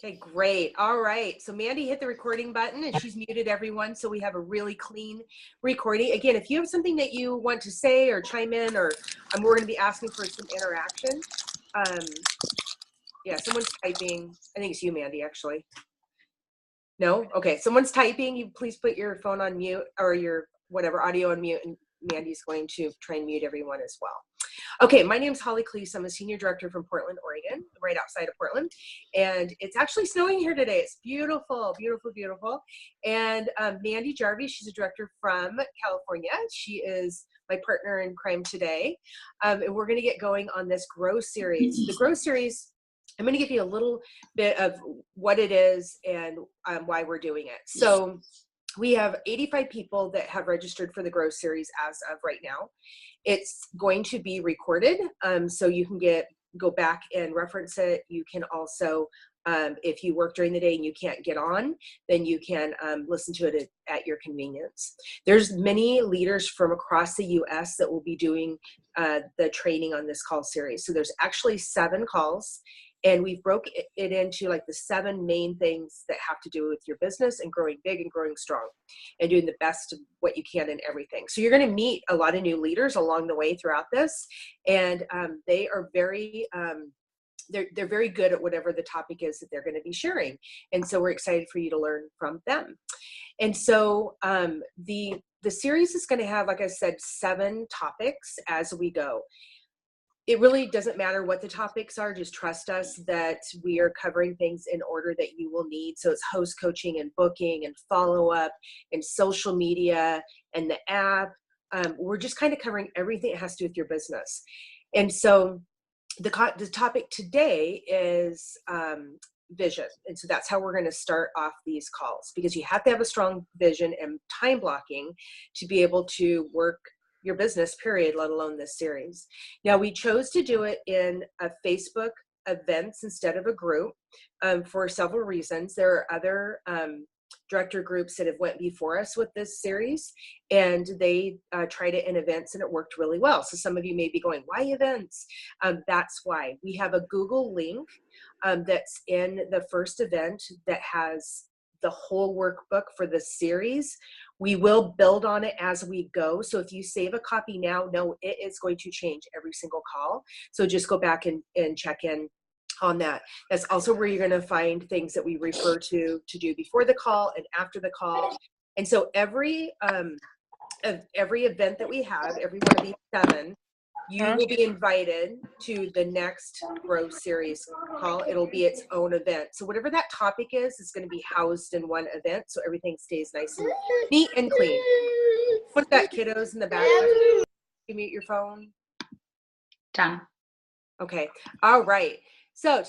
Okay, great. All right. So Mandy hit the recording button and she's muted everyone. So we have a really clean recording. Again, if you have something that you want to say or chime in, or we're going to be asking for some interaction. Yeah, someone's typing. I think it's you, Mandy, actually. No? Okay. Someone's typing. You please put your phone on mute or your whatever audio on mute, and Mandy's going to try and mute everyone as well. Okay, my name's Holly Cleese. I'm a senior director from Portland, Oregon, right outside of Portland. And it's actually snowing here today. It's beautiful, beautiful, beautiful. And Mandy Jarvie, she's a director from California. She is my partner in crime today. And we're going to get going on this Grow series. The Grow series, I'm going to give you a little bit of what it is and why we're doing it. So we have 85 people that have registered for the Grow series as of right now. It's going to be recorded, so you can go back and reference it. You can also, if you work during the day and you can't get on, then you can listen to it at your convenience. There's many leaders from across the U.S. that will be doing the training on this call series. So there's actually 7 calls. And we've broke it into like the 7 main things that have to do with your business and growing big and growing strong and doing the best of what you can in everything. So you're going to meet a lot of new leaders along the way throughout this. And they are very, they're very good at whatever the topic is that they're going to be sharing. And so we're excited for you to learn from them. And so the series is going to have, like I said, 7 topics as we go. It really doesn't matter what the topics are. Just trust us that we are covering things in order that you will need. So it's host coaching and booking and follow-up and social media and the app. We're just kind of covering everything that has to do with your business. And so the topic today is vision. And so that's how we're going to start off these calls, because you have to have a strong vision and time blocking to be able to work your business, period, let alone this series. Now, we chose to do it in a Facebook events instead of a group for several reasons. There are other director groups that have went before us with this series, and they tried it in events and it worked really well. So some of you may be going, why events? That's why. We have a Google link that's in the first event that has the whole workbook for the series. We will build on it as we go. So if you save a copy now, know it is going to change every single call. So just go back and check in on that. That's also where you're going to find things that we refer to do before the call and after the call. And so every event that we have, every one of these 7, you will be invited to the next Grow series call. It'll be its own event. So whatever that topic is going to be housed in one event, so everything stays nice and neat and clean. What's that, kiddos in the background? You mute your phone? Done. Okay. All right. So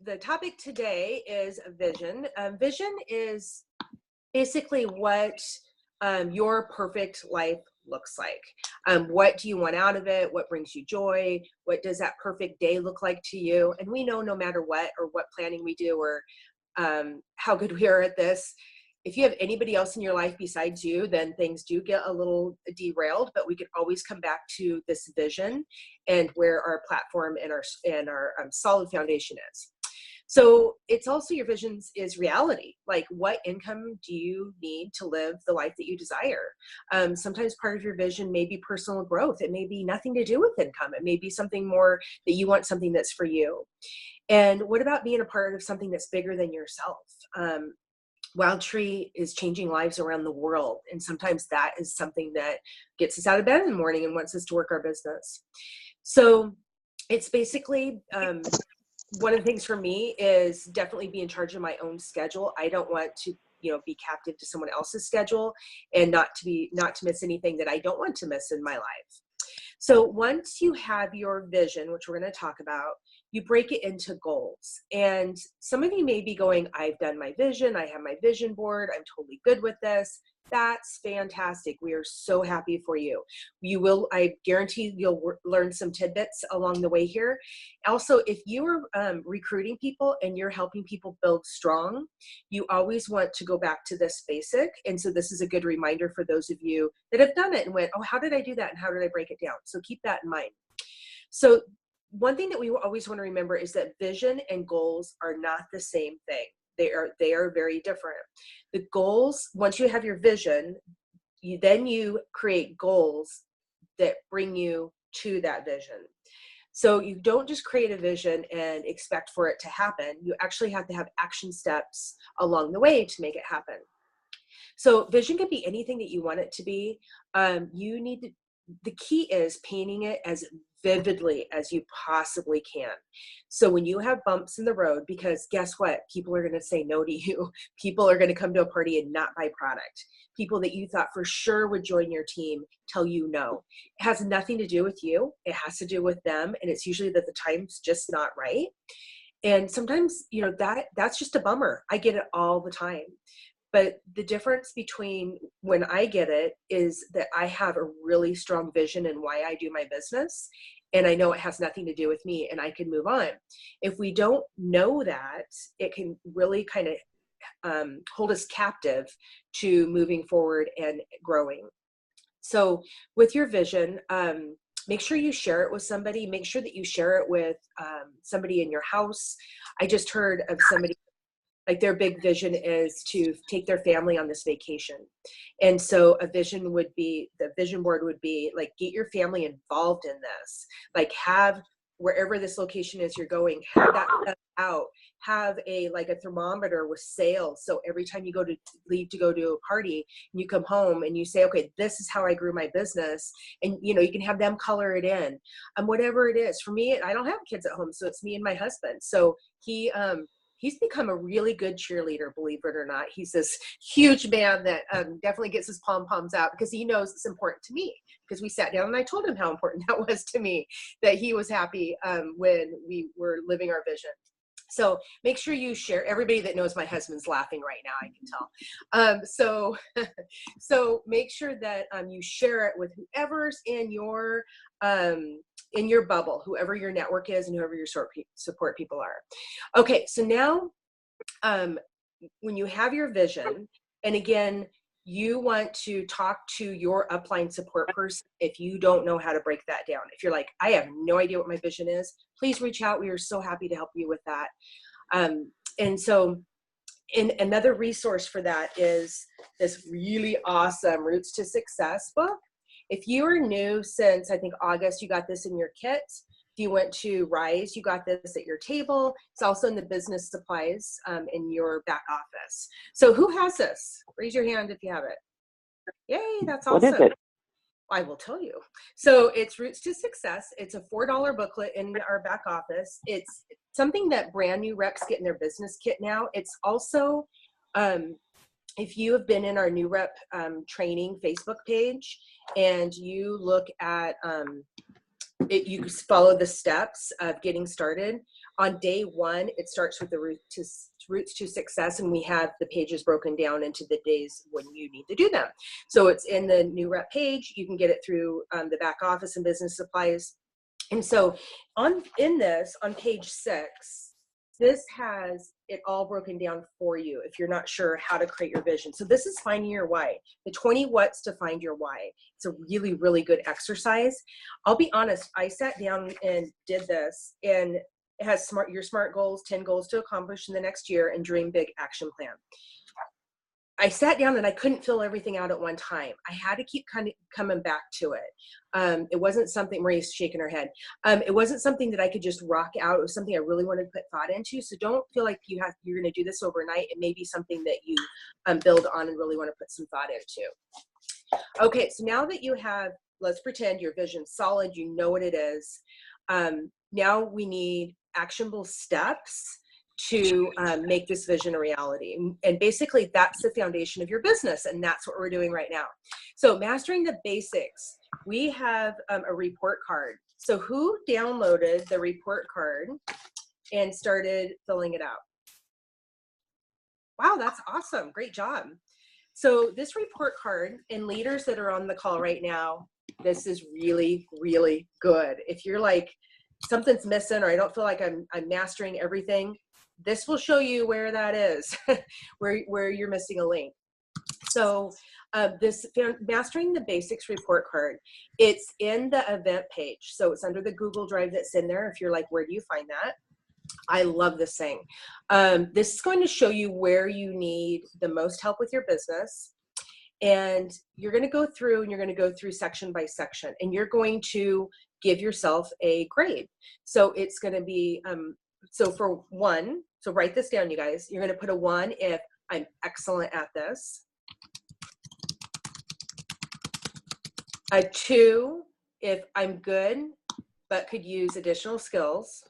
the topic today is vision. Vision is basically what your perfect life looks like. What do you want out of it? What brings you joy? What does that perfect day look like to you? And we know no matter what or what planning we do or how good we are at this, if you have anybody else in your life besides you, then things do get a little derailed, but we can always come back to this vision and where our platform and our solid foundation is. So it's also your visions is reality. Like, what income do you need to live the life that you desire? Sometimes part of your vision may be personal growth. It may be nothing to do with income. It may be something more that you want, something that's for you. And what about being a part of something that's bigger than yourself? WildTree is changing lives around the world. And sometimes that is something that gets us out of bed in the morning and wants us to work our business. So it's basically, one of the things for me is definitely be in charge of my own schedule. I don't want to, be captive to someone else's schedule and not to miss anything that I don't want to miss in my life. So once you have your vision, which we're going to talk about, you break it into goals. And some of you may be going, I've done my vision. I have my vision board. I'm totally good with this. That's fantastic. We are so happy for you. I guarantee you'll learn some tidbits along the way here. Also, if you are recruiting people and you're helping people build strong, you always want to go back to this basic. And so this is a good reminder for those of you that have done it and went, oh, how did I do that? And how did I break it down? So keep that in mind. So one thing that we always want to remember is that vision and goals are not the same thing. They are very different. The goals, once you have your vision, you create goals that bring you to that vision. So you don't just create a vision and expect for it to happen. You actually have to have action steps along the way to make it happen. So vision can be anything that you want it to be. The key is painting it as vividly as you possibly can. So when you have bumps in the road, because guess what? People are going to say no to you. People are going to come to a party and not buy product. People that you thought for sure would join your team tell you no. It has nothing to do with you. It has to do with them. And it's usually that the time's just not right. And sometimes, that's just a bummer. I get it all the time. But the difference between when I get it is that I have a really strong vision in why I do my business. And I know it has nothing to do with me and I can move on. If we don't know that, it can really kind of hold us captive to moving forward and growing. So with your vision, make sure you share it with somebody. Make sure that you share it with somebody in your house. I just heard of somebody, like their big vision is to take their family on this vacation. And so the vision board would be like, get your family involved in this. Like have, wherever this location is you're going, have that set out, have a thermometer with sales. So every time you leave to go to a party and you come home and you say, okay, this is how I grew my business. And you can have them color it in. Whatever it is. For me, I don't have kids at home, so it's me and my husband. So he's become a really good cheerleader, believe it or not. He's this huge man that definitely gets his pom-poms out because he knows it's important to me. Because we sat down and I told him how important that was to me, that he was happy when we were living our vision. So make sure you share. Everybody that knows my husband's laughing right now, I can tell. So make sure that you share it with whoever's in your bubble, whoever your network is and whoever your support people are. Okay, so now when you have your vision, and again, you want to talk to your upline support person if you don't know how to break that down. If you're like, I have no idea what my vision is, please reach out. We are so happy to help you with that. And so another resource for that is this really awesome Roots to Success book. If you are new since, I think, August, you got this in your kit. If you went to Rise, you got this at your table. It's also in the business supplies in your back office. So who has this? Raise your hand if you have it. Yay, that's awesome. What is it? I will tell you. So it's Roots to Success. It's a $4 booklet in our back office. It's something that brand new reps get in their business kit now. It's also, if you have been in our new rep training Facebook page and you look at you follow the steps of getting started. On day one, it starts with the Roots to Success, and we have the pages broken down into the days when you need to do them. So it's in the new rep page. You can get it through the back office and business supplies. And so in this, on page 6, this has it all broken down for you if you're not sure how to create your vision. So this is finding your why, the 20 whats to find your why. It's a really, really good exercise. I'll be honest, I sat down and did this, and it has your SMART goals, 10 goals to accomplish in the next year, and Dream Big action plan. I sat down and I couldn't fill everything out at one time. I had to keep kind of coming back to it. It wasn't something, Marie's shaking her head. It wasn't something that I could just rock out. It was something I really wanted to put thought into. So don't feel like you're going to do this overnight. It may be something that you build on and really want to put some thought into. Okay, so now that you have, let's pretend your vision's solid, you know what it is. Now we need actionable steps to make this vision a reality. And basically that's the foundation of your business. And that's what we're doing right now. So mastering the basics, we have a report card. So who downloaded the report card and started filling it out? Wow, that's awesome. Great job. So this report card, and leaders that are on the call right now, this is really, really good. If you're like, something's missing, or I don't feel like I'm mastering everything, this will show you where that is, where you're missing a link. So this Mastering the Basics report card, it's in the event page. So it's under the Google Drive that's in there. If you're like, where do you find that? I love this thing. This is going to show you where you need the most help with your business. And you're going to go through and you're going to go through section by section, and you're going to give yourself a grade. So it's going to be, so for 1, so write this down, you guys. You're going to put a 1 if I'm excellent at this. A 2 if I'm good, but could use additional skills.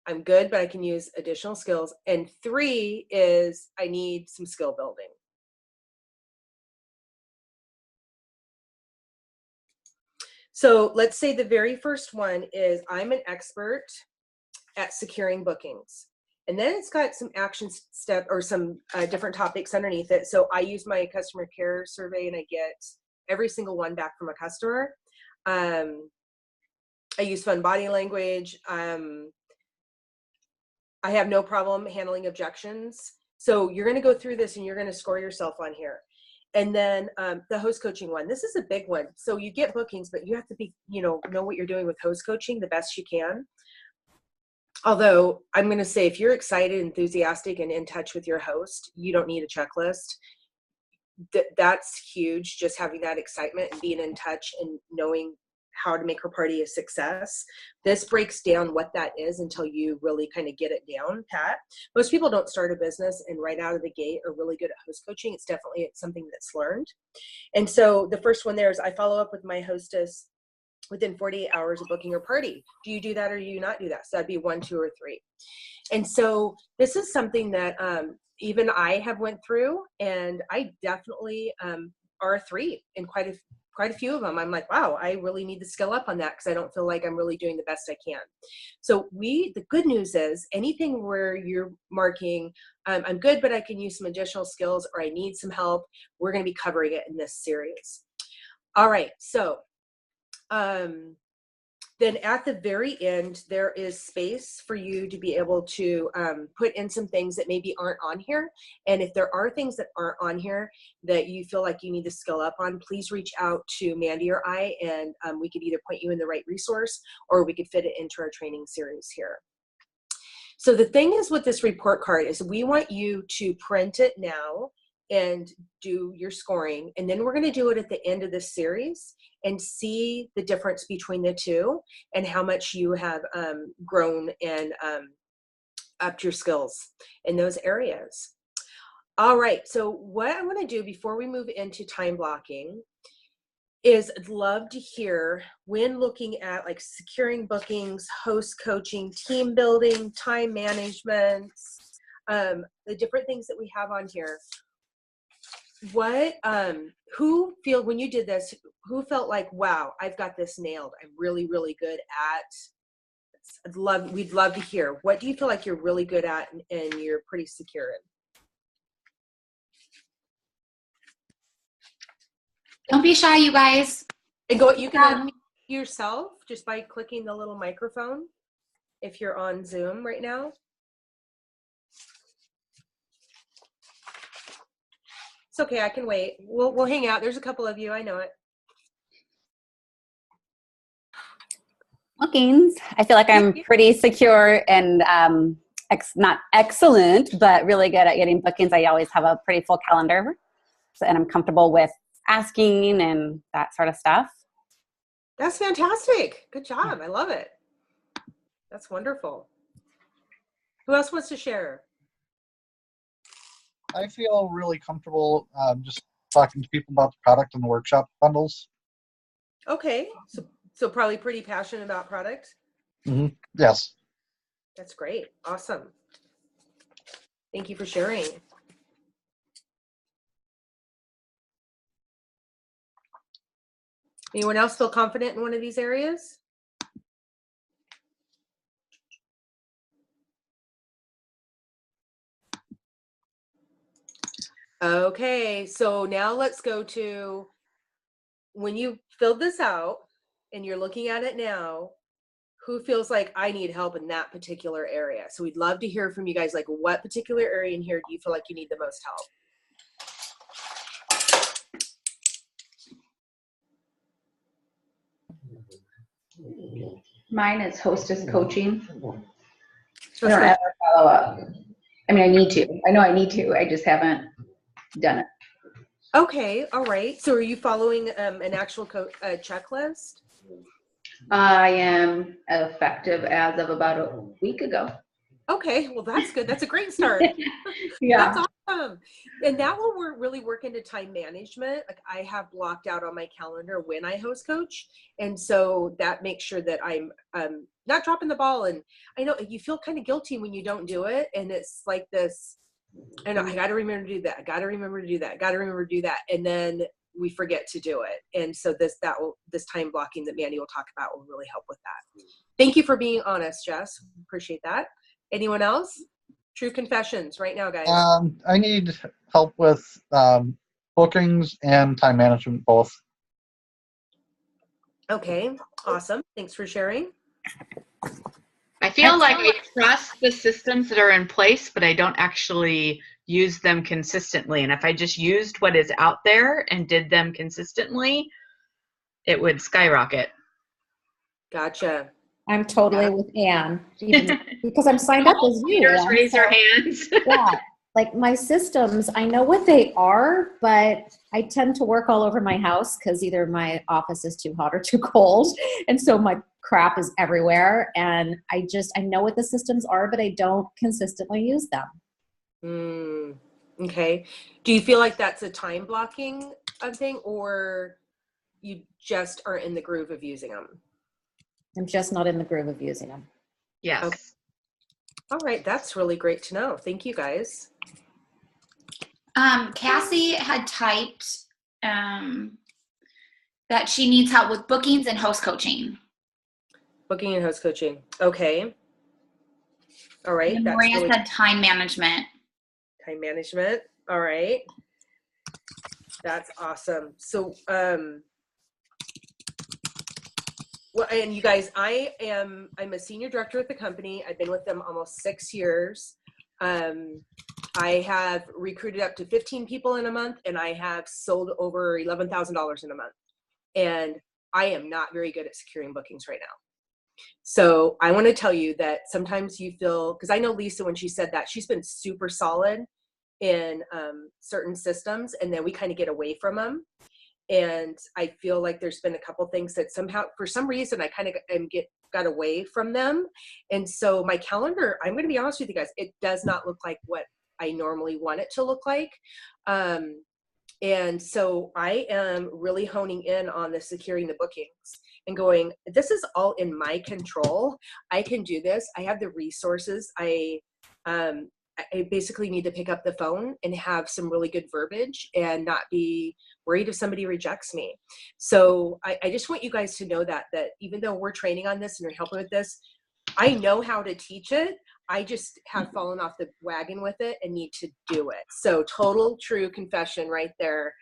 I'm good, but I can use additional skills. And 3 is I need some skill building. So let's say the very first one is I'm an expert at securing bookings. And then it's got some action step or some different topics underneath it. So I use my customer care survey and I get every single one back from a customer. I use fun body language. I have no problem handling objections. So you're going to go through this and you're going to score yourself on here. And then the host coaching one, this is a big one. So you get bookings, but you have to be, know what you're doing with host coaching the best you can. Although I'm going to say, if you're excited, enthusiastic, and in touch with your host, you don't need a checklist. That's huge. Just having that excitement and being in touch and knowing how to make her party a success. This breaks down what that is until you really kind of get it down pat. Most people don't start a business and right out of the gate are really good at host coaching. It's definitely something that's learned. And so the first one there is I follow up with my hostess within 48 hours of booking her party. Do you do that or do you not do that? So that'd be 1, 2, or 3. And so this is something that even I have went through, and I definitely are 3 in quite a few of them. I'm like, wow, I really need to skill up on that because I don't feel like I'm really doing the best I can. So the good news is anything where you're marking, I'm good, but I can use some additional skills, or I need some help, we're going to be covering it in this series. All right. So then at the very end, there is space for you to be able to put in some things that maybe aren't on here. And if there are things that aren't on here that you feel like you need to skill up on, please reach out to Mandy or I, and we could either point you in the right resource or we could fit it into our training series here. So the thing is with this report card is we want you to print it now and do your scoring. And then we're going to do it at the end of this series and see the difference between the two and how much you have grown and upped your skills in those areas. All right, so what I'm going to do before we move into time blocking is I'd love to hear, when looking at like securing bookings, host coaching, team building, time management, the different things that we have on here, when you did this, who felt like, wow, I've got this nailed, I'm really, really good at, we'd love to hear, what do you feel like you're really good at and you're pretty secure in? Don't be shy, you guys. And you can unmute yourself just by clicking the little microphone if you're on Zoom right now. It's okay, I can wait. We'll hang out. There's a couple of you, I know it. Bookings. I feel like I'm pretty secure and not excellent, but really good at getting bookings. I always have a pretty full calendar, and I'm comfortable with asking and that sort of stuff. That's fantastic. Good job. I love it. That's wonderful. Who else wants to share? I feel really comfortable just talking to people about the product and the workshop bundles. Okay, so probably pretty passionate about product? Mm-hmm. Yes. That's great. Awesome. Thank you for sharing. Anyone else feel confident in one of these areas? Okay, so now let's go to when you filled this out and you're looking at it now, who feels like I need help in that particular area? So we'd love to hear from you guys, like what particular area in here do you feel like you need the most help? Mine is hostess coaching. I Let's don't go. ever follow up. I mean, I need to. I know I need to. I just haven't done it. Okay, all right. So are you following an actual checklist? I am effective as of about a week ago. Okay, well that's good. That's a great start. Yeah. That's awesome. And that will really work into time management. Like I have blocked out on my calendar when I host coach. And so that makes sure that I'm not dropping the ball. And I know you feel kind of guilty when you don't do it. And it's like this, I know I got to remember to do that. I got to remember to do that. I got to remember to do that. And then we forget to do it. And so this time blocking that Mandy will talk about will really help with that. Thank you for being honest, Jess. Appreciate that. Anyone else? True confessions right now, guys. I need help with bookings and time management both. Okay, awesome. Thanks for sharing. I feel like I trust the systems that are in place, but I don't actually use them consistently. And if I just used what is out there and did them consistently, it would skyrocket. Gotcha. I'm totally with Anne, even because I'm signed up as you. Leaders Anne, raise their so- hands. Yeah, like my systems, I know what they are, but I tend to work all over my house because either my office is too hot or too cold. And so my crap is everywhere. And I know what the systems are, but I don't consistently use them. Okay. Do you feel like that's a time blocking thing, or you just aren't in the groove of using them? I'm just not in the groove of using them. Yes. Okay. All right. That's really great to know. Thank you, guys. Cassie had typed that she needs help with bookings and host coaching. Booking and host coaching. Okay. All right. And That's Maria really said time management. time management. All right. That's awesome. So, well, and you guys, I'm a senior director at the company. I've been with them almost 6 years. I have recruited up to 15 people in a month, and I have sold over $11,000 in a month. And I am not very good at securing bookings right now. So I want to tell you that sometimes you feel, because I know Lisa, when she said that, she's been super solid in certain systems, and then we kind of get away from them. And I feel like there's been a couple things that somehow, for some reason, I kind of got away from them. And so my calendar, I'm going to be honest with you guys, it does not look like what I normally want it to look like. And so I am really honing in on the securing the bookings and going, this is all in my control. I can do this. I have the resources. I basically need to pick up the phone and have some really good verbiage and not be worried if somebody rejects me. So I just want you guys to know that even though we're training on this and you're helping with this, I know how to teach it. I just have fallen off the wagon with it and need to do it. So total true confession right there.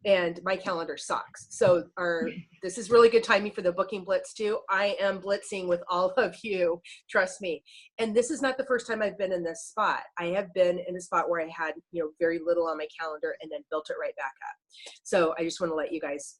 And my calendar sucks. So this is really good timing for the booking blitz too. I am blitzing with all of you, trust me. And this is not the first time I've been in this spot. I have been in a spot where I had, very little on my calendar and then built it right back up. So I just want to let you guys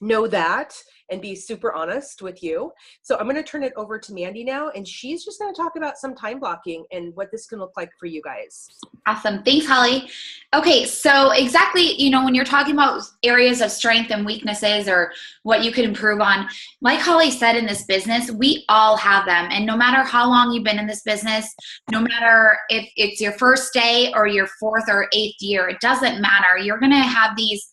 know that and be super honest with you. So I'm going to turn it over to Mandy now, and she's just going to talk about some time blocking and what this can look like for you guys. Awesome. Thanks, Holly. Okay, so exactly, when you're talking about areas of strength and weaknesses or what you could improve on, like Holly said, in this business, we all have them. And no matter how long you've been in this business, no matter if it's your first day or your fourth or eighth year, it doesn't matter. You're going to have these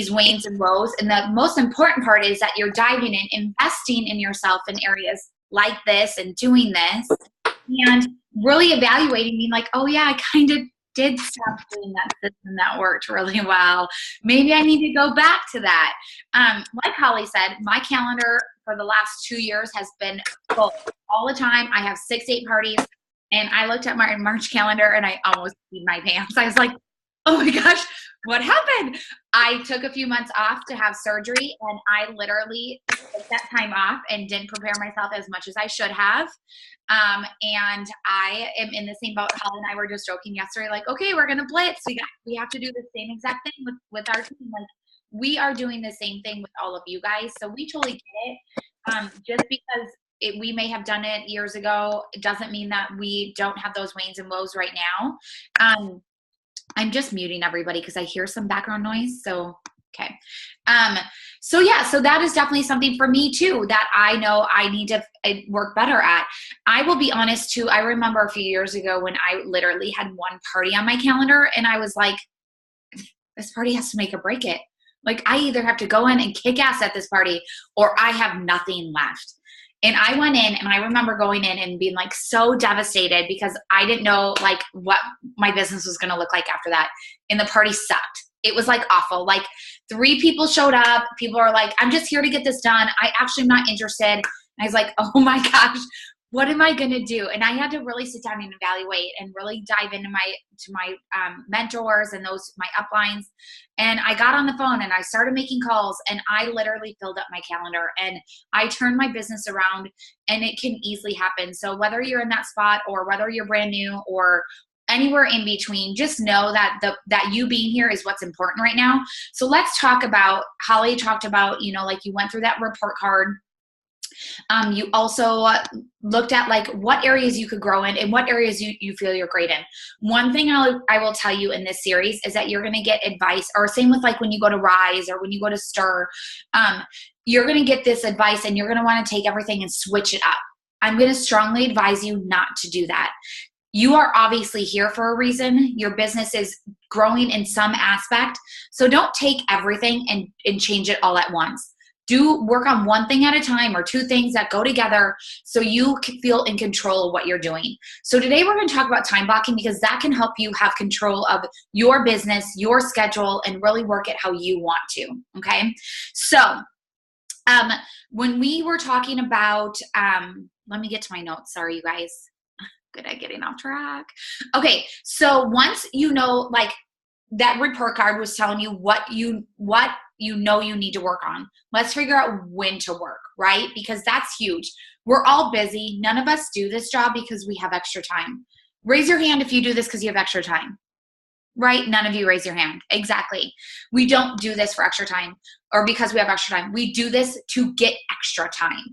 wanes and lows. And the most important part is that you're diving in, investing in yourself in areas like this and doing this and really evaluating, being like, oh yeah, I kind of did stop doing that system that worked really well. Maybe I need to go back to that. Like Holly said, my calendar for the last 2 years has been full all the time. I have 6 8 parties, and I looked at my March calendar and I almost peed my pants. I was like, Oh my gosh, what happened? I took a few months off to have surgery, and I literally took that time off and didn't prepare myself as much as I should have. And I am in the same boat. Holly and I were just joking yesterday, like, okay, we're gonna blitz. We have to do the same exact thing with our team. Like, we are doing the same thing with all of you guys, so we totally get it. Just because we may have done it years ago, it doesn't mean that we don't have those wanes and woes right now. I'm just muting everybody because I hear some background noise. So, okay. So yeah, so that is definitely something for me too, that I know I need to work better at. I will be honest too. I remember a few years ago when I literally had one party on my calendar, and I was like, this party has to make or break it. Like, I either have to go in and kick ass at this party, or I have nothing left. And I went in, and I remember going in and being like so devastated because I didn't know like what my business was going to look like after that. And the party sucked. It was like awful. Like 3 people showed up. People are like, I'm just here to get this done. I actually am not interested. And I was like, oh my gosh, what am I going to do? And I had to really sit down and evaluate and really dive into my mentors and my uplines. And I got on the phone and I started making calls, and I literally filled up my calendar and I turned my business around, and it can easily happen. So whether you're in that spot or whether you're brand new or anywhere in between, just know that that you being here is what's important right now. So let's talk about, Holly talked about, like you went through that report card. You also looked at like what areas you could grow in and what areas you feel you're great in. One thing I will tell you in this series is that you're going to get advice, or same with like when you go to Rise or when you go to Stir, you're going to get this advice and you're going to want to take everything and switch it up. I'm going to strongly advise you not to do that. You are obviously here for a reason. Your business is growing in some aspect. So don't take everything and change it all at once. Do work on one thing at a time or 2 things that go together so you can feel in control of what you're doing. So today we're going to talk about time blocking, because that can help you have control of your business, your schedule, and really work it how you want to. Okay. So when we were talking about, let me get to my notes. Sorry, you guys. Good at getting off track. Okay. So once like that report card was telling you what you need to work on. Let's figure out when to work, right? Because that's huge. We're all busy. None of us do this job because we have extra time. Raise your hand if you do this because you have extra time, right? None of you raise your hand. Exactly. We don't do this for extra time or because we have extra time. We do this to get extra time.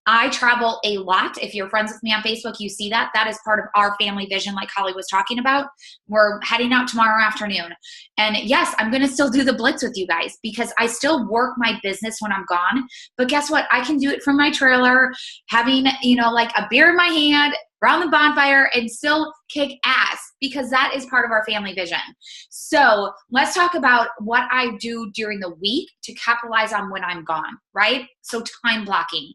I travel a lot. If you're friends with me on Facebook, you see that. That is part of our family vision, like Holly was talking about. We're heading out tomorrow afternoon. And yes, I'm going to still do the blitz with you guys because I still work my business when I'm gone. But guess what? I can do it from my trailer, having, like a beer in my hand, around the bonfire, and still kick ass, because that is part of our family vision. So let's talk about what I do during the week to capitalize on when I'm gone, right? So time blocking.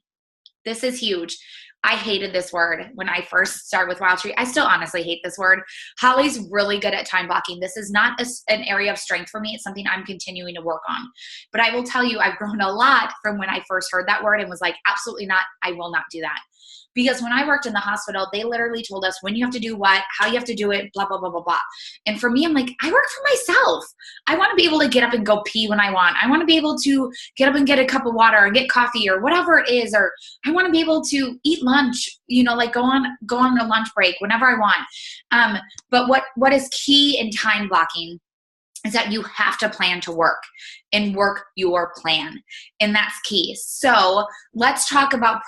This is huge. I hated this word when I first started with Wild Tree. I still honestly hate this word. Holly's really good at time blocking. This is not an area of strength for me. It's something I'm continuing to work on. But I will tell you, I've grown a lot from when I first heard that word and was like, absolutely not. I will not do that. Because when I worked in the hospital, they literally told us when you have to do what, how you have to do it, blah, blah, blah, blah, blah. And for me, I'm like, I work for myself. I want to be able to get up and go pee when I want. I want to be able to get up and get a cup of water and get coffee or whatever it is. Or I want to be able to eat lunch, like go on a lunch break whenever I want. But what is key in time blocking is that you have to plan to work and work your plan. And that's key. So let's talk about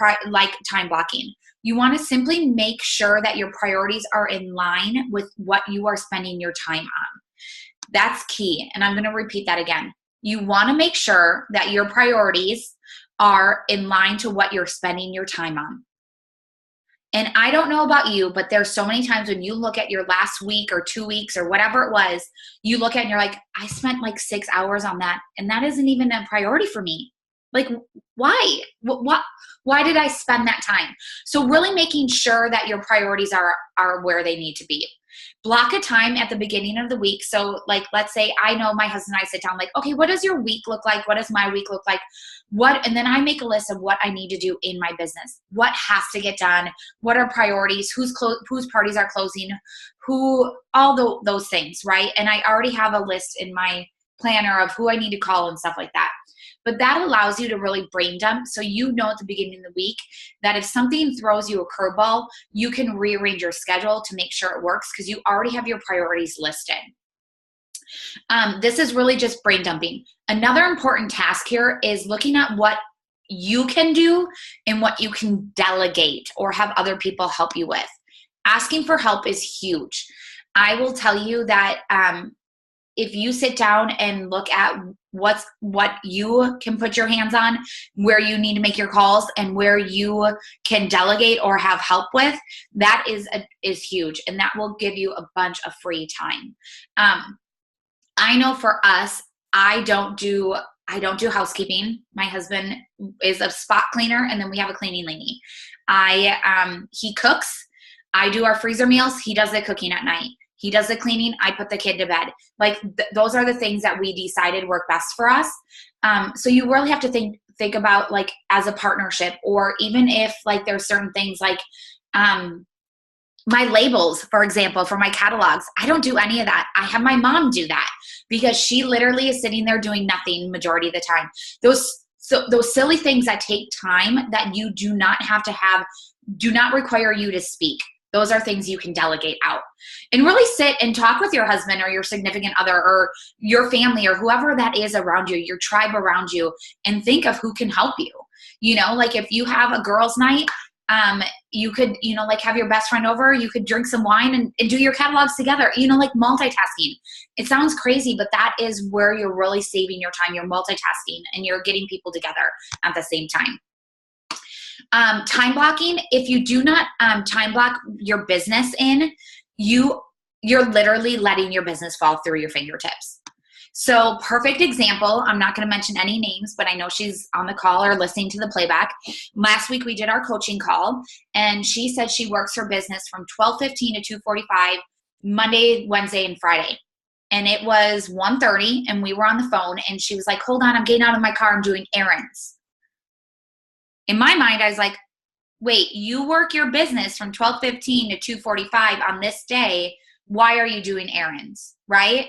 time blocking. You want to simply make sure that your priorities are in line with what you are spending your time on. That's key. And I'm going to repeat that again. You want to make sure that your priorities are in line to what you're spending your time on. And I don't know about you, but there's so many times when you look at your last week or 2 weeks or whatever it was, you look at it and you're like, I spent like 6 hours on that. And that isn't even a priority for me. Like, why? Why did I spend that time? So really making sure that your priorities are where they need to be. block a time at the beginning of the week. So like, let's say I know my husband and I sit down like, okay, what does your week look like? What does my week look like? And then I make a list of what I need to do in my business. What has to get done? What are priorities? Whose parties are closing? Those things, right? And I already have a list in my planner of who I need to call and stuff like that. But that allows you to really brain dump, so you know at the beginning of the week that if something throws you a curveball, you can rearrange your schedule to make sure it works because you already have your priorities listed. This is really just brain dumping. Another important task here is looking at what you can do and what you can delegate or have other people help you with. Asking for help is huge. I will tell you that if you sit down and look at what you can put your hands on, where you need to make your calls, and where you can delegate or have help with, that is huge, and that will give you a bunch of free time. I know for us, I don't do housekeeping. My husband is a spot cleaner, and then we have a cleaning lady. He cooks. I do our freezer meals. He does the cooking at night. He does the cleaning. I put the kid to bed. Like those are the things that we decided work best for us. So you really have to think about like as a partnership, or even if like there's certain things like my labels, for example, for my catalogs. I don't do any of that. I have my mom do that because she literally is sitting there doing nothing majority of the time. Those silly things that take time that you do not have to have, do not require you to speak. Those are things you can delegate out and really sit and talk with your husband or your significant other or your family or whoever that is around you, your tribe around you, and think of who can help you. You know, like if you have a girls' night, you could, like have your best friend over, you could drink some wine and do your catalogs together, like multitasking. It sounds crazy, but that is where you're really saving your time. You're multitasking and you're getting people together at the same time. Time blocking, if you do not time block your business in, you're literally letting your business fall through your fingertips. So perfect example, I'm not going to mention any names, but I know she's on the call or listening to the playback. Last week we did our coaching call, and she said she works her business from 12:15 to 2:45 Monday, Wednesday, and Friday. And it was 1:30 and we were on the phone, and she was like, hold on, I'm getting out of my car, I'm doing errands. In my mind, I was like, wait, you work your business from 12:15 to 2:45 on this day. Why are you doing errands, right?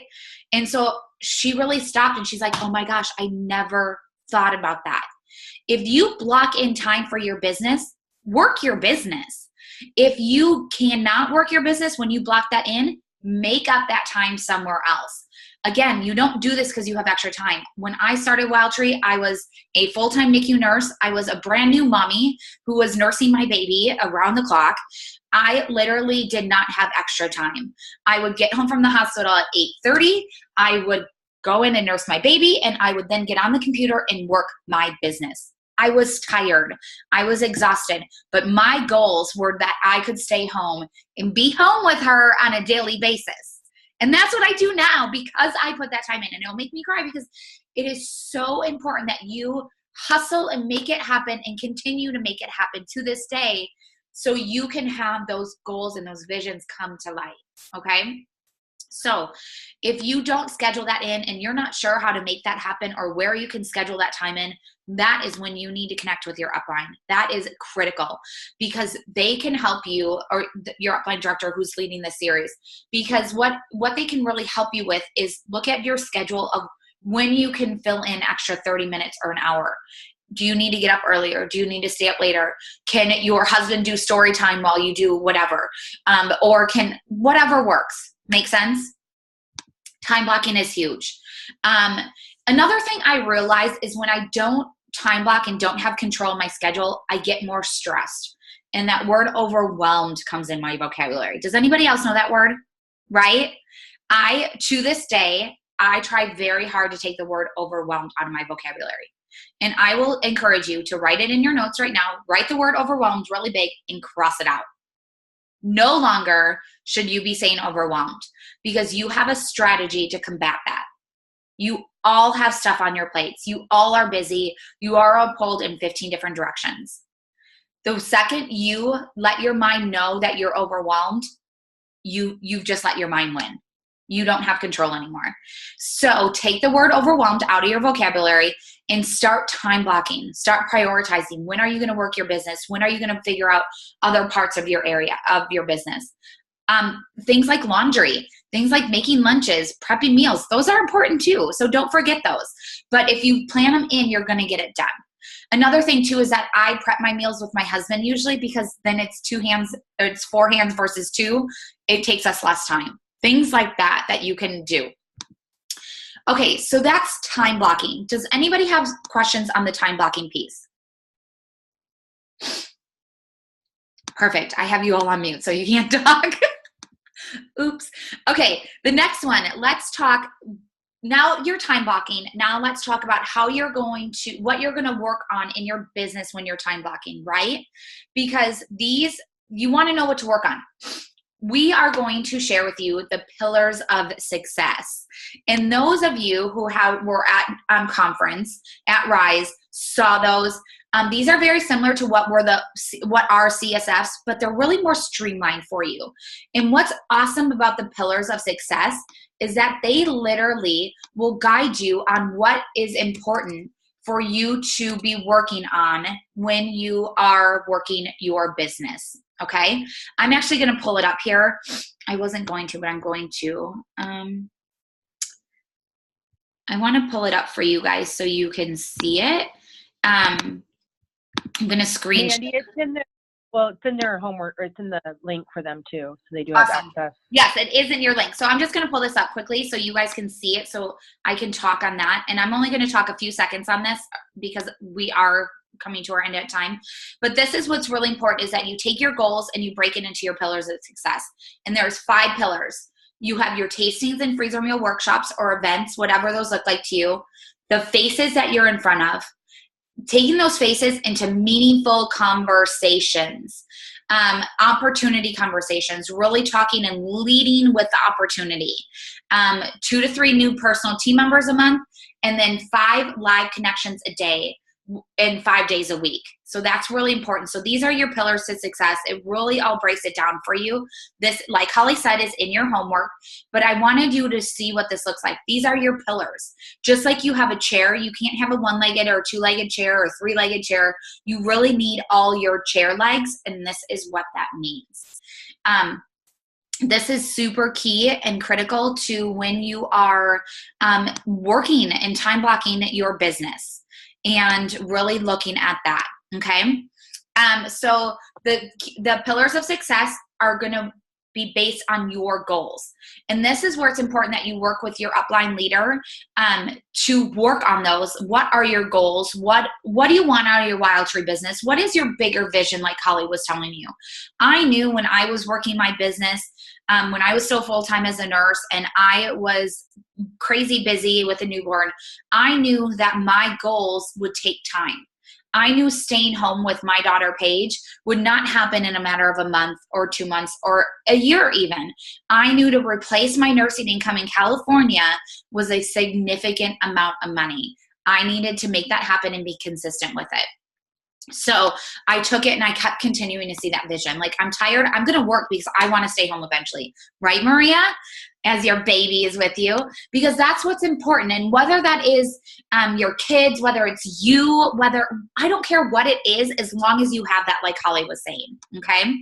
And so she really stopped and she's like, oh my gosh, I never thought about that. If you block in time for your business, work your business. If you cannot work your business when you block that in, make up that time somewhere else. Again, you don't do this because you have extra time. When I started Wild Tree, I was a full-time NICU nurse. I was a brand new mommy who was nursing my baby around the clock. I literally did not have extra time. I would get home from the hospital at 8:30. I would go in and nurse my baby, and I would then get on the computer and work my business. I was tired. I was exhausted, but my goals were that I could stay home and be home with her on a daily basis. And that's what I do now because I put that time in, and it'll make me cry because it is so important that you hustle and make it happen and continue to make it happen to this day so you can have those goals and those visions come to life, okay? So if you don't schedule that in and you're not sure how to make that happen or where you can schedule that time in, that is when you need to connect with your upline. That is critical because they can help you, or your upline director who's leading this series, because what they can really help you with is look at your schedule of when you can fill in extra 30 minutes or an hour. Do you need to get up earlier? Do you need to stay up later? Can your husband do story time while you do whatever? Or can whatever works. Make sense? Time blocking is huge. Another thing I realize is when I don't time block and don't have control of my schedule, I get more stressed. And that word overwhelmed comes in my vocabulary. Does anybody else know that word? Right? To this day, I try very hard to take the word overwhelmed out of my vocabulary. And I will encourage you to write it in your notes right now. Write the word overwhelmed really big and cross it out. No longer should you be saying overwhelmed because you have a strategy to combat that. You all have stuff on your plates. You all are busy. You are all pulled in 15 different directions. The second you let your mind know that you're overwhelmed, you've just let your mind win. You don't have control anymore. So take the word overwhelmed out of your vocabulary and start time blocking. Start prioritizing. When are you going to work your business? When are you going to figure out other parts of your area of your business? Things like laundry, things like making lunches, prepping meals, those are important too. So don't forget those. But if you plan them in, you're going to get it done. Another thing too is that I prep my meals with my husband usually, because then it's 4 hands versus 2. It takes us less time. Things like that you can do. Okay, so that's time blocking. Does anybody have questions on the time blocking piece? Perfect. I have you all on mute, so you can't talk. Oops. Okay, the next one. Let's talk. Now you're time blocking. Now let's talk about what you're going to work on in your business when you're time blocking, right? Because you want to know what to work on. We are going to share with you the pillars of success. And those of you who were at conference at Rise saw those. These are very similar to what are CSFs, but they're really more streamlined for you. And what's awesome about the pillars of success is that they literally will guide you on what is important for you to be working on when you are working your business. Okay, I'm actually going to pull it up here. I wasn't going to, but I'm going to. I want to pull it up for you guys so you can see it. I'm going to screen. Mandy, it's in their homework, or it's in the link for them too, so they do have access. Yes, it is in your link. So I'm just going to pull this up quickly so you guys can see it, so I can talk on that. And I'm only going to talk a few seconds on this because we are coming to our end at time. But this is what's really important, is that you take your goals and you break it into your pillars of success. And there's 5 pillars. You have your tastings and freezer meal workshops or events, whatever those look like to you, the faces that you're in front of, taking those faces into meaningful conversations, opportunity conversations, really talking and leading with the opportunity, 2 to 3 new personal team members a month, and then 5 live connections a day and 5 days a week. So that's really important. So these are your pillars to success. It really all breaks it down for you. This, like Holly said, is in your homework, but I wanted you to see what this looks like. These are your pillars. Just like you have a chair, you can't have a 1-legged or 2-legged chair or 3-legged chair. You really need all your chair legs, and this is what that means. This is super key and critical to when you are working and time blocking your business and really looking at that. Okay. So the pillars of success are going to be based on your goals. And this is where it's important that you work with your upline leader to work on those. What are your goals? What do you want out of your Wild Tree business? What is your bigger vision, like Holly was telling you? I knew when I was working my business, when I was still full-time as a nurse and I was crazy busy with a newborn, I knew that my goals would take time. I knew staying home with my daughter, Paige, would not happen in a matter of a month or 2 months or a year even. I knew to replace my nursing income in California was a significant amount of money. I needed to make that happen and be consistent with it. So I took it and I kept continuing to see that vision. Like, I'm tired. I'm going to work because I want to stay home eventually. Right, Maria? As your baby is with you, because that's what's important. And whether that is your kids, whether it's you, I don't care what it is, as long as you have that, like Holly was saying. Okay.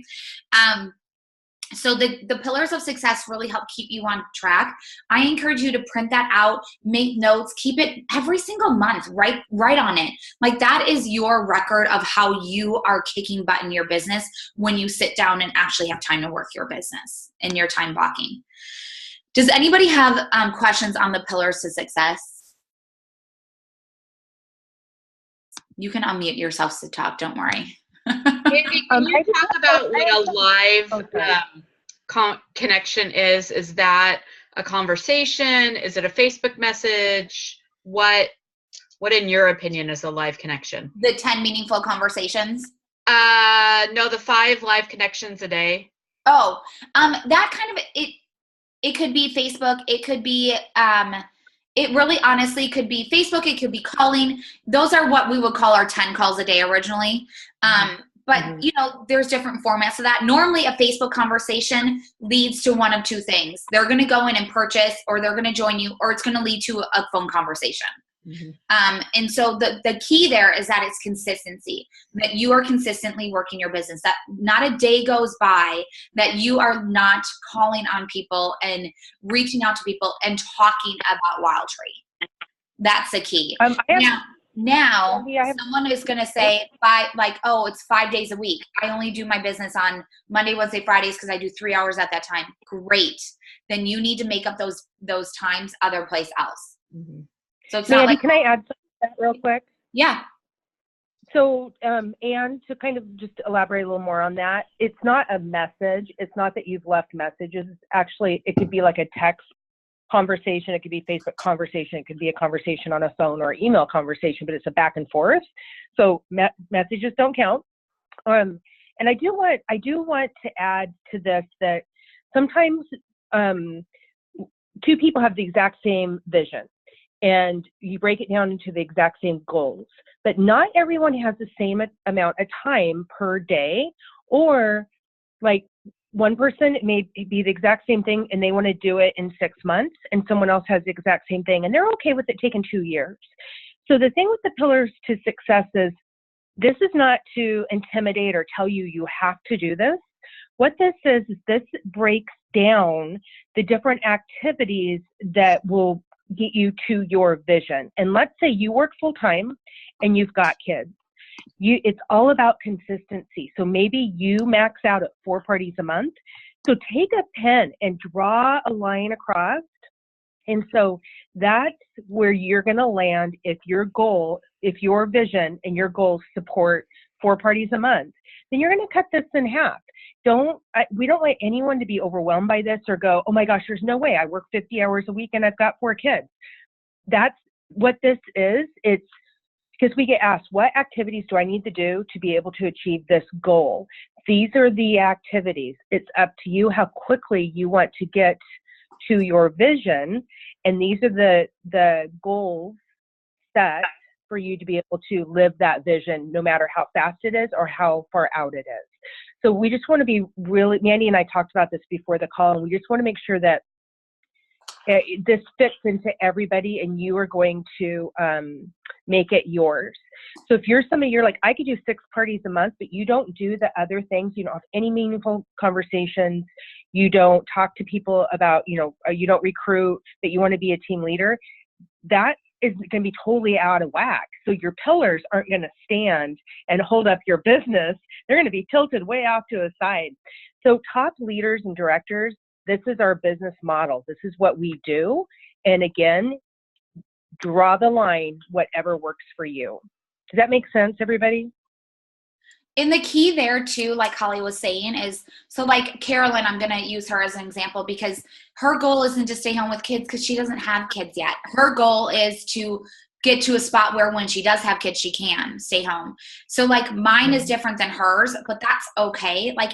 So the pillars of success really help keep you on track. I encourage you to print that out, make notes, keep it every single month, write on it. Like, that is your record of how you are kicking butt in your business when you sit down and actually have time to work your business and your time blocking. Does anybody have questions on the pillars to success? You can unmute yourselves to talk, don't worry. Maybe, can you talk about what a live connection is? Is that a conversation? Is it a Facebook message? What in your opinion is a live connection? The 10 meaningful conversations? No, the 5 live connections a day. Oh, that kind of, it could be Facebook. It could be, it really honestly could be Facebook. It could be calling. Those are what we would call our 10 calls a day originally. but you know, there's different formats of that. Normally a Facebook conversation leads to one of two things. They're going to go in and purchase, or they're going to join you, or it's going to lead to a phone conversation. And so the key there is that it's consistency, that you are consistently working your business, that not a day goes by that you are not calling on people and reaching out to people and talking about WildTree. That's the key. Now someone is going to say it's 5 days a week. I only do my business on Monday, Wednesday, Fridays because I do 3 hours at that time. Great. Then you need to make up those times other place else. So it's not Mandy, can I add something to that real quick? Yeah. So, Anne, to kind of just elaborate a little more on that, it's not a message. It's not that you've left messages. Actually, it could be like a text conversation. It could be Facebook conversation. It could be a conversation on a phone or email conversation, but it's a back and forth. So messages don't count. And I do want to add to this that sometimes two people have the exact same vision, and you break it down into the exact same goals, but not everyone has the same amount of time per day, or like one person may be the exact same thing and they want to do it in 6 months, and someone else has the exact same thing and they're okay with it taking 2 years. So the thing with the pillars to success is this is not to intimidate or tell you you have to do this. What this is this breaks down the different activities that will get you to your vision. And let's say you work full time and you've got kids. It's all about consistency. So maybe you max out at 4 parties a month. So take a pen and draw a line across. And so that's where you're going to land if your vision and your goals support 4 parties a month. Then you're going to cut this in half. We don't want anyone to be overwhelmed by this or go, oh my gosh, there's no way. I work 50 hours a week and I've got 4 kids. That's what this is. It's because we get asked, what activities do I need to do to be able to achieve this goal? These are the activities. It's up to you how quickly you want to get to your vision. And these are the goals set for you to be able to live that vision, no matter how fast it is or how far out it is. So we just want to be really, Mandy and I talked about this before the call, and we just want to make sure that this fits into everybody and you are going to make it yours. So if you're like, I could do 6 parties a month, but you don't do the other things, you don't have any meaningful conversations, you don't talk to people about, you don't recruit, but you want to be a team leader, that is going to be totally out of whack. So your pillars aren't going to stand and hold up your business. They're going to be tilted way off to the side. So top leaders and directors, this is our business model. This is what we do. And again, draw the line, whatever works for you. Does that make sense, everybody? And the key there too, like Holly was saying, is so like Carolyn, I'm going to use her as an example because her goal isn't to stay home with kids because she doesn't have kids yet. Her goal is to get to a spot where when she does have kids, she can stay home. So like mine is different than hers, but that's okay. Like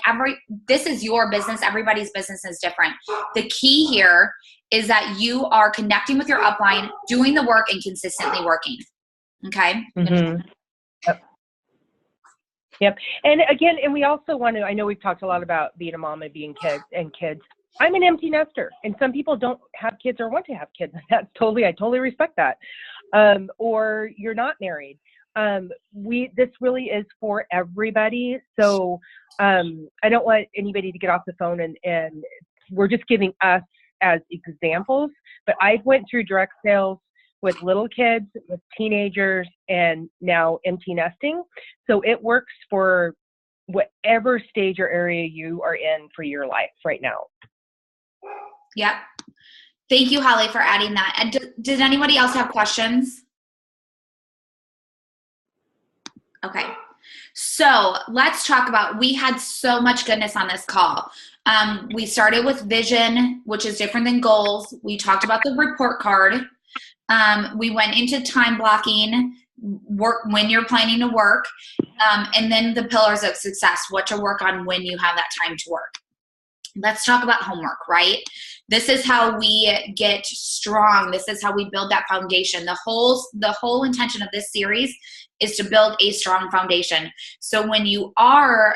this is your business. Everybody's business is different. The key here is that you are connecting with your upline, doing the work, and consistently working. Okay. Mm-hmm. Yep. And again, and we also want to, I know we've talked a lot about being a mom and being kids. I'm an empty nester, and some people don't have kids or want to have kids. I totally respect that. Or you're not married. This really is for everybody. So I don't want anybody to get off the phone and we're just giving us as examples, but I went through direct sales with little kids, with teenagers, and now empty nesting. So it works for whatever stage or area you are in for your life right now. Yep. Thank you, Holly, for adding that. And did anybody else have questions? Okay. So let's talk about, we had so much goodness on this call. We started with vision, which is different than goals. We talked about the report card. We went into time blocking, work when you're planning to work, and then the pillars of success, what to work on when you have that time to work. Let's talk about homework, right? This is how we get strong. This is how we build that foundation. The whole intention of this series is to build a strong foundation. So when you are,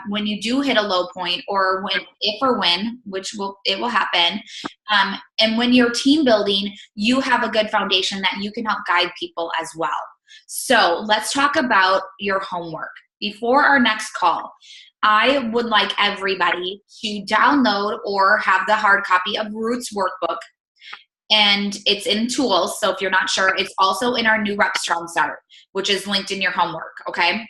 when you do hit a low point, or when, it will happen, and when you're team building, you have a good foundation that you can help guide people as well. So let's talk about your homework. Before our next call, I would like everybody to download or have the hard copy of Roots Workbook. And it's in tools. So if you're not sure, it's also in our new Rep Strong Start, which is linked in your homework. Okay.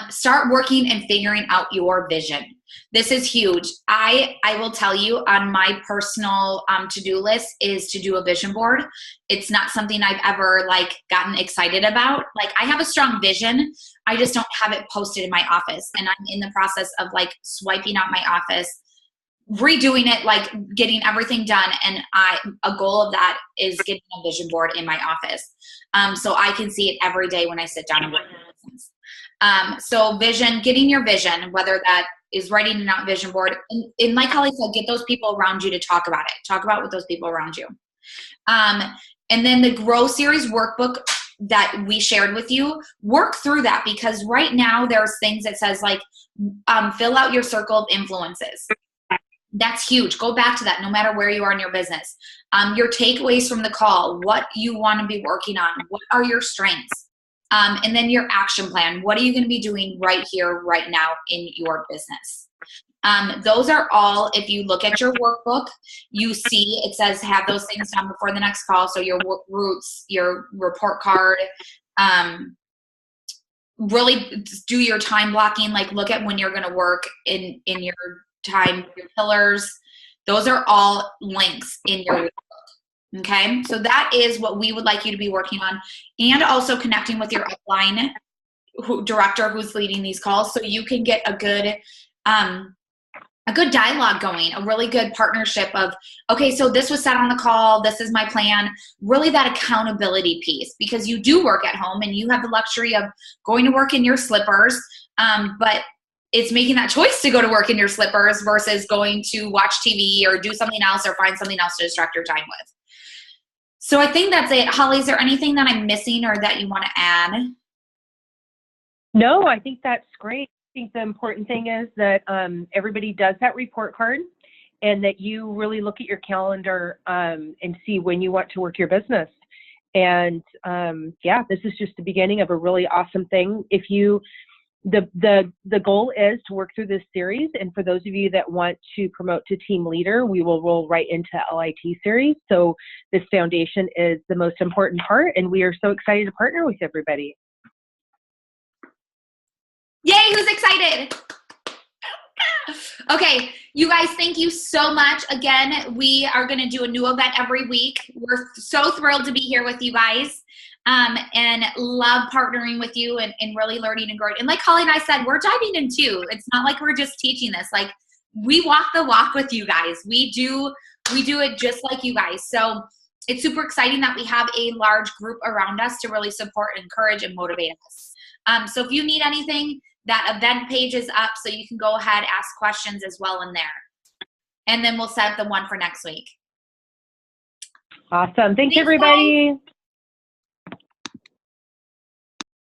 Start working and figuring out your vision. This is huge. I will tell you, on my personal to-do list is to do a vision board. It's not something I've ever gotten excited about. I have a strong vision. I just don't have it posted in my office. And I'm in the process of swiping out my office, redoing it, getting everything done. And a goal of that is getting a vision board in my office. So I can see it every day when I sit down and work in business. So vision, getting your vision, whether that is writing an out vision board. And like Holly said, get those people around you to talk about it. Talk about it with those people around you. And then the Grow Series workbook that we shared with you, work through that, because right now there's things that says fill out your circle of influences. That's huge. Go back to that no matter where you are in your business. Your takeaways from the call, what you want to be working on, what are your strengths? And then your action plan. What are you going to be doing right here, right now in your business? Those are all, if you look at your workbook, you see it says have those things done before the next call. So your roots, your report card, really do your time blocking, look at when you're going to work in your time, your pillars. Those are all links in your workbook. Okay, so that is what we would like you to be working on, and also connecting with your upline director who's leading these calls, so you can get a good dialogue going, a really good partnership of, okay, so this was said on the call, this is my plan, really that accountability piece, because you do work at home and you have the luxury of going to work in your slippers, but it's making that choice to go to work in your slippers versus going to watch TV or do something else or find something else to distract your time with. So I think that's it. Holly, is there anything that I'm missing or that you want to add? No, I think that's great. I think the important thing is that everybody does that report card, and that you really look at your calendar and see when you want to work your business. And this is just the beginning of a really awesome thing. If you The goal is to work through this series, and for those of you that want to promote to team leader, we will roll right into LIT series. So this foundation is the most important part, and we are so excited to partner with everybody. Yay, who's excited? Okay, you guys, thank you so much. Again, we are going to do a new event every week. We're so thrilled to be here with you guys. And love partnering with you and really learning and growing. And like Holly and I said, we're diving in too. It's not like we're just teaching this. We walk the walk with you guys. We do it just like you guys. So it's super exciting that we have a large group around us to really support, encourage, and motivate us. So if you need anything, that event page is up, so you can go ahead, ask questions as well in there. And then we'll set the one for next week. Awesome. Thanks Thanks, everybody. guys.